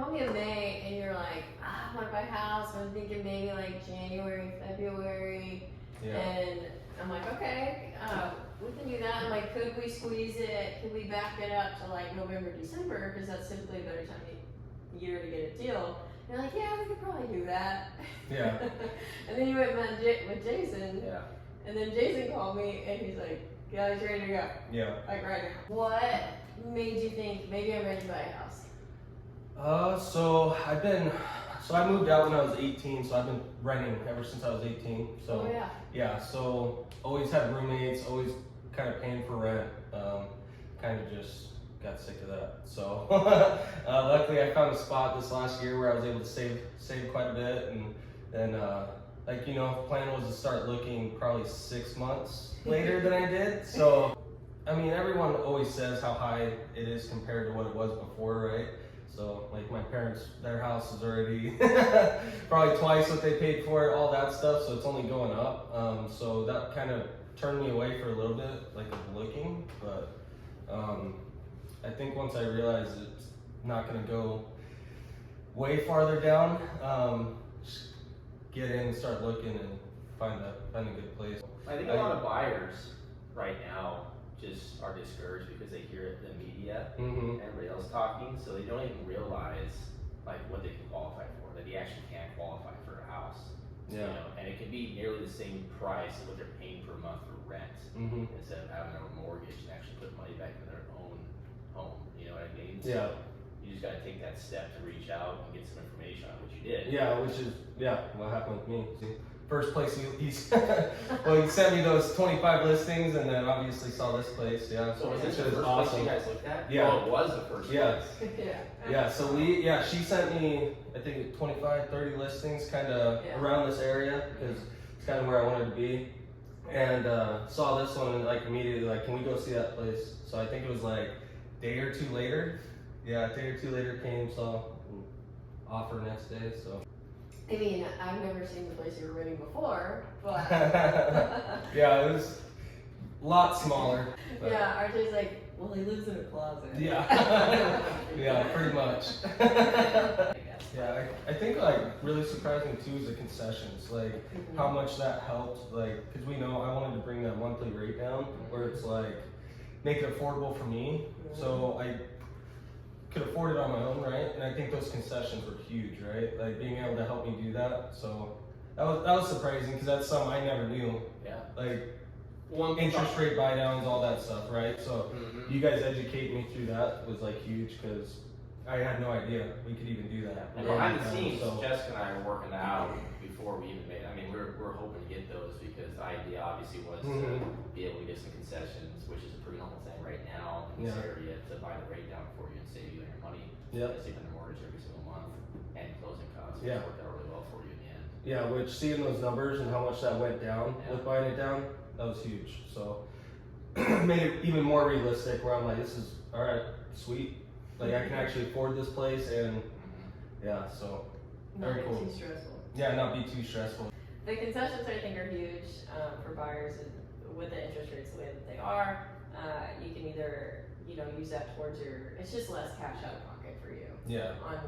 call me in May and you're like, I want to buy a house. I'm thinking maybe like January, February. Yeah. And I'm like, okay, we can do that. I'm like, could we squeeze it? Could we back it up to like November, December? Because that's typically a better time of year to get a deal. And they're like, yeah, we could probably do that. Yeah. And then you went and met with Jason. Yeah. And then Jason called me and he's like, yeah, he's ready to go. Yeah. Like right now. What made you think maybe I'm ready to buy a house? So I moved out when I was 18, so I've been renting ever since I was 18. So Oh, yeah. yeah, so always had roommates, always kind of paying for rent. Kind of just got sick of that. So luckily I found a spot this last year where I was able to save quite a bit, and then like, you know, plan was to start looking probably 6 months later than I did. So I mean, everyone always says how high it is compared to what it was before, right? So like my parents, their house is already probably twice what they paid for it, all that stuff. So it's only going up. So that kind of turned me away for a little bit, like of looking. But I think once I realized it's not going to go way farther down, just get in and start looking and find a good place. I think a lot of buyers right now just are discouraged because they hear the media, everybody else talking, so they don't even realize like what they can qualify for, that they actually can qualify for a house. Yeah. You know, and it can be nearly the same price of what they're paying per month for rent, instead of having a mortgage and actually put money back in their own home. You know what I mean? Yeah. So you just got to take that step to reach out and get some information on what you did. Yeah, which is what happened with me. See, first place he's well, he sent me those 25 listings, and then obviously saw this place. Yeah, So was this which the is first awesome. place you guys looked at? Yeah. Oh, it was the first Yeah. place. Yeah. Yeah, so she sent me, I think 25, 30 listings kind of around this area, because it's kind of where I wanted to be. And saw this one and like immediately like, can we go see that place? So I think it was like a day or two later. Yeah, a day or two later came, saw offer next day, so. I mean, I've never seen the place you were renting before, but Yeah, it was a lot smaller. But yeah, RJ's like, well, he lives in a closet. yeah. Yeah, pretty much. I guess. Yeah, I think like really surprising too is the concessions, like how much that helped, like, because we know I wanted to bring that monthly rate down where it's like make it affordable for me, so I could afford it on my own, right? And I think those concessions were huge, right? Like being able to help me do that, so that was surprising because that's something I never knew. Yeah. Like interest rate buy downs, all that stuff, right? So you guys educate me through that was like huge because I had no idea we could even do that. And behind the scenes, Jessica and I were working out before we even made it. I mean, we're hoping to get those because the idea obviously was to be able to get some concessions, which is a pretty normal thing right now in this area, to buy the rate down for you and save you your money. Saving the mortgage every single month and closing costs. It's worked out really well for you in the end. Yeah, which seeing those numbers and how much that went down with buying it down, that was huge. So made it even more realistic where I'm like, this is all right, sweet. Like I can actually afford this place, and so Not very cool. too stressful. Yeah, not be too stressful. The concessions I think are huge for buyers, and with the interest rates the way that they are, you can either use that towards it's just less cash out of pocket for you. Yeah. On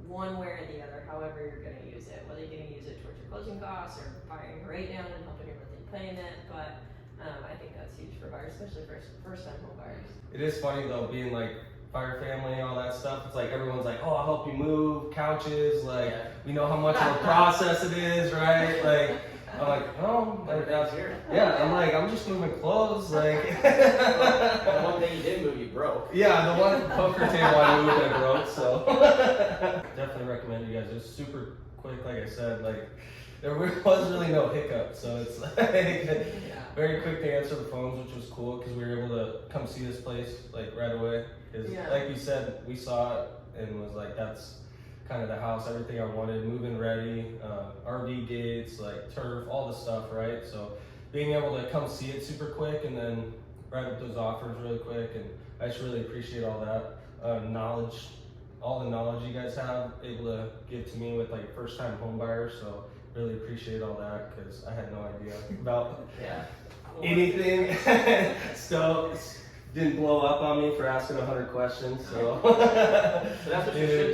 one way or the other, however you're going to use it, whether you're going to use it towards your closing costs or buying a rate down and helping your monthly payment, but I think that's huge for buyers, especially first time home buyers. It is funny though, being like fire family, all that stuff. It's like everyone's like, oh, I'll help you move couches. Like we know how much of a process it is, right? Like I'm like, oh, like that's I'm like, I'm just moving clothes. Like the one thing you did move, you broke. Yeah, the one poker table I moved and broke. So definitely recommend you guys. It was super quick, like I said. Like there was really no hiccup, so it's like very quick to answer the phones, which was cool because we were able to come see this place like right away. Because like you said, we saw it and was like, that's kind of the house, everything I wanted, move-in ready, RV gates, like turf, all the stuff, right? So being able to come see it super quick and then write up those offers really quick, and I just really appreciate all that knowledge, all the knowledge you guys have able to give to me with like first-time home buyers. So really appreciate all that because I had no idea about anything. Still didn't blow up on me for asking 100 questions. So, so that's what you should